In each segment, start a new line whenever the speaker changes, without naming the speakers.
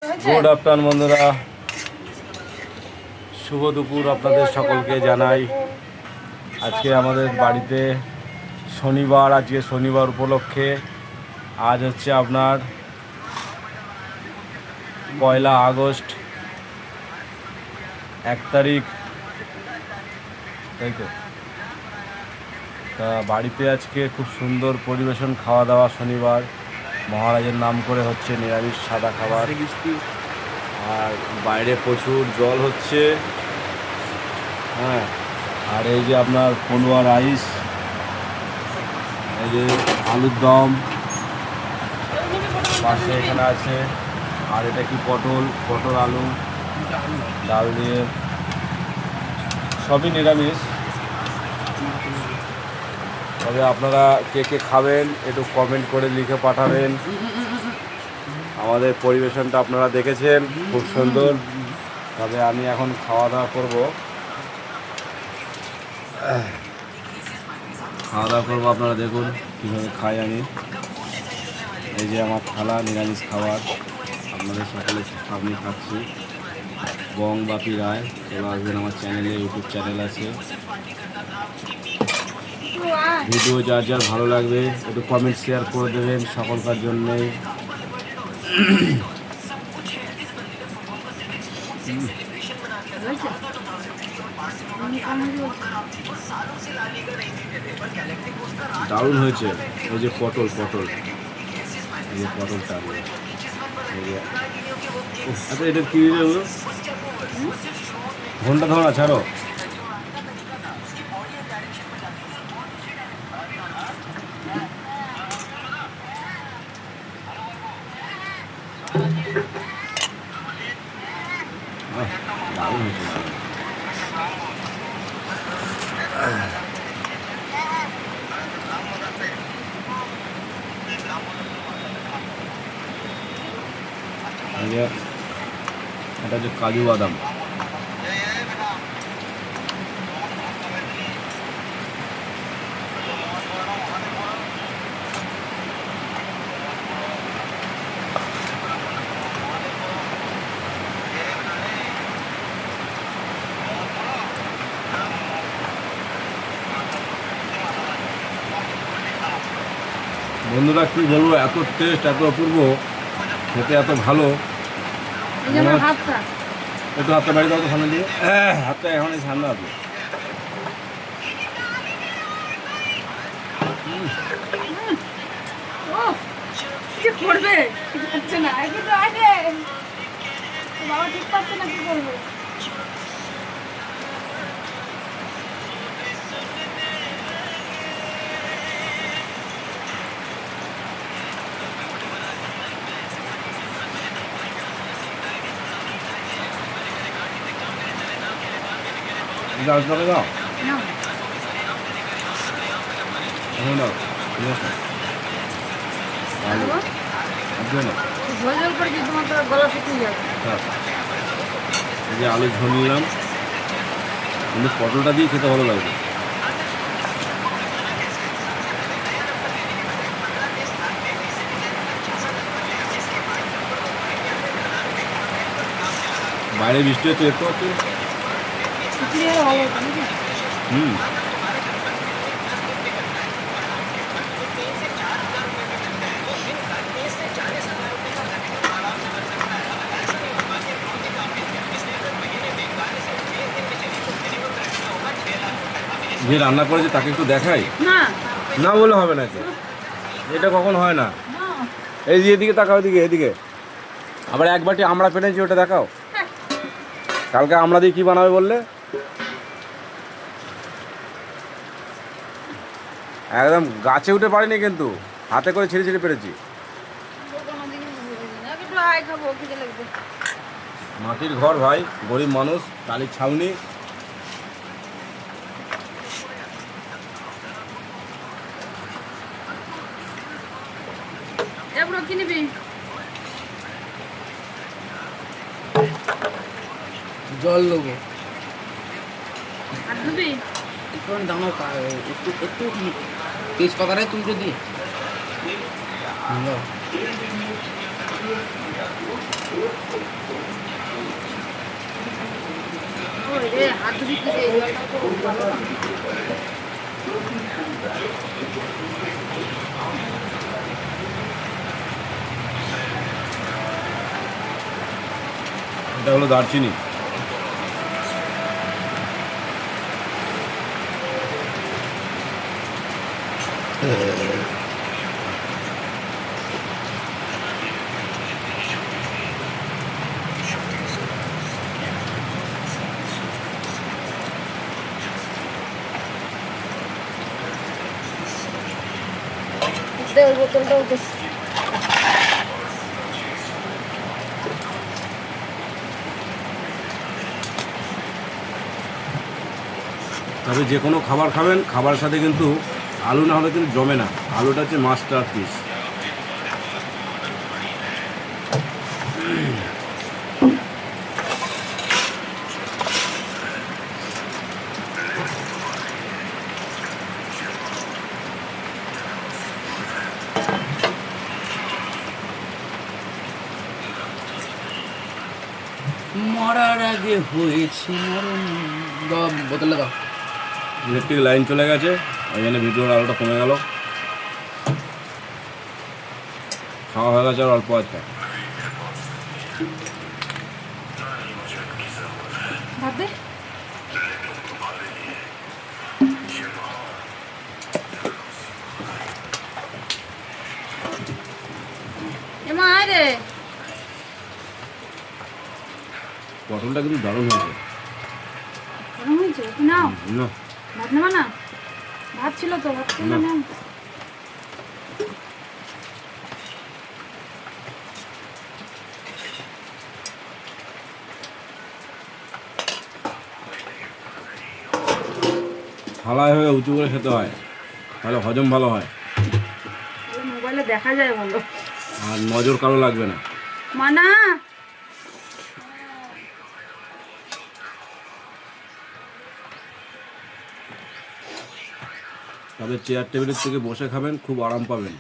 Good afternoon বন্ধুরা, শুভ দুপুর আপনাদের সকলকে জানাই। আজকে আমাদের বাড়িতে শনিবার, আজকে শনিবার উপলক্ষে আজ হচ্ছে আপনার 1 আগস্ট, 1 তারিখ, তাই তো। তা বাড়িতে আজকে খুব সুন্দর পরিবেশন, খাওয়া দাওয়া, শনিবার মহারাজের নাম করে হচ্ছে নিরামিষ সাদা খাবার। আর বাইরে প্রচুর জল হচ্ছে, হ্যাঁ। আর এই যে আপনার পলুয়া রাইস, এই যে আলুর দম পাশে এখানে আছে। আর এটা কি পটল আলু ডাল দিয়ে, সবই নিরামিষ। তবে আপনারা কে কে খাবেন একটু কমেন্ট করে লিখে পাঠাবেন। আমাদের পরিবেশনটা আপনারা দেখেছেন, খুব সুন্দর। তবে আমি এখন খাওয়া দাওয়া করবো, আপনারা দেখুন কীভাবে খাই আমি। এই যে আমার থালা নিরামিষ খাবার, আপনাদের সকলে সামনে খাচ্ছি। বং বাপি রায়, চলে আসবেন আমার চ্যানেলে, ইউটিউব চ্যানেল আছে। ভিডিও যার যার ভালো লাগবে একটু কমেন্ট শেয়ার করে দেবেন সকলকার জন্যেই। দারুণ হয়েছে। এই যে পটল, এই যে পটলটা, আচ্ছা এটা কি ঘন্টা ধরা ছাড়ো। দারুণ হয়েছে। এটা হচ্ছে কাজু বাদাম। বন্ধুরা কি বলবো, এত টেস্ট, এত অপূর্ব, খেতে এত ভালো। একটু হাতটা বাড়ি দাও তো সামনে দিয়ে, হাতটা এখন সামনে আসবে।
করবে না, বাবা ঠিক পাচ্ছে না, কি করবে?
দাও দাও দাও, এখন দাও, এই যে আলু ঝোল নিলাম, কিন্তু পটলটা দিয়ে খেতে ভালো লাগবে। বাইরে বৃষ্টি হচ্ছে, একটু যে রান্না করেছে তাকে একটু দেখাই না, বলে হবে না। এটা কখন হয় না। এই যে এদিকে তাকাও, এদিকে আবার এক বাটি আমরা পেনেছি, ওটা দেখাও। কালকে আমরা দিয়ে কি বানাবে বললে? একদম গাছে উঠে পারিনি, কিন্তু হাতে করে ছিঁড়ে পেরেছি। মাটির ঘর ভাই, গরিব মানুষ, টালির ছাউনি।
জল নেবো, একটু তেজপাতাটাই তুলতে দিই।
ওই রে হাত ধুবি কি রে, এই জলটা তো ভালো না।
এটা হলো দারচিনি।
দে ওই বোতলটাও দে।
তবে যে কোনো খাবার খাবেন, খাবারের সাথে কিন্তু আলু না হলে কিন্তু জমে না। আলুটা হচ্ছে মাস্টার পিস।
মরার আগে হয়েছে মরণ। দাও বোতলে দাও।
ইলেকট্রিক লাইন চলে গেছে, ওই জন্য ভিডিওর আলোটা কমে গেল। খাওয়া হয়ে গেছে আর অল্প আছে।
ভাত দে। এমা আয় রে।
পটলটা কিন্তু দারুণ হয়েছে।
কেমন হয়েছে? নাও
না,
ভাত নেবা না? ভাত ছিল তো, ভাত ছিল
না।
না।
থালায় হয়ে উঁচু করে খেতে হয়, তাহলে হজম ভালো হয়
তাহলে মোবাইলে দেখা যায় বলো।
আর নজর কারো লাগবে না।
মানা
তাদের চেয়ার টেবিলের থেকে বসে খাবেন, খুব আরাম পাবেন।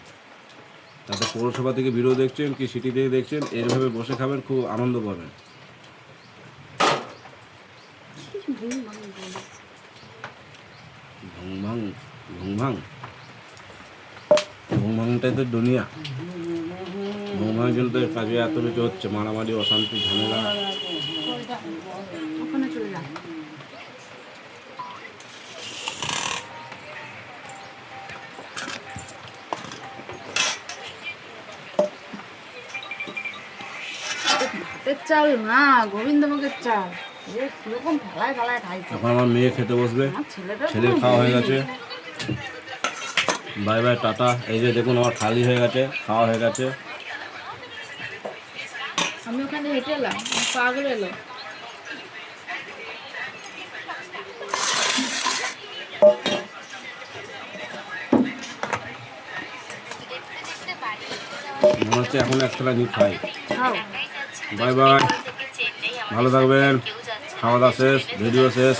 তাতে পৌরসভা থেকে ভিডিও দেখছেন কি সিটি থেকে দেখছেন, এইভাবে বসে খাবেন, খুব আনন্দ পাবেন। ভং ভাং ভং ভাং ভং ভাংটাই তো দুনিয়া। ভং ভাঙের জন্য তো কাজে এত কিছু হচ্ছে, মারামারি, অশান্তি, ঝামেলা।
ওখানে চলে যা। ভাতের চাল না, গোবিন্দভোগের চাল। এ কিরকম ফেলায় ফেলায় খাইছে।
এখন আমার মেয়ে খেতে বসবে,
আমার ছেলেটা
ছেলের খাওয়া হয়ে গেছে। Bye bye, tata. এই যে দেখুন আমার খালি হয়ে গেছে, খাওয়া হয়ে গেছে।
আমি ওখানে হেঁটে এলাম, পাগল এলো।
মনে হচ্ছে এখন একটা নিয়ে খাই।
খাও।
বাই বাই, ভালো থাকবেন। খাওয়া দাওয়া শেষ, ভিডিও শেষ।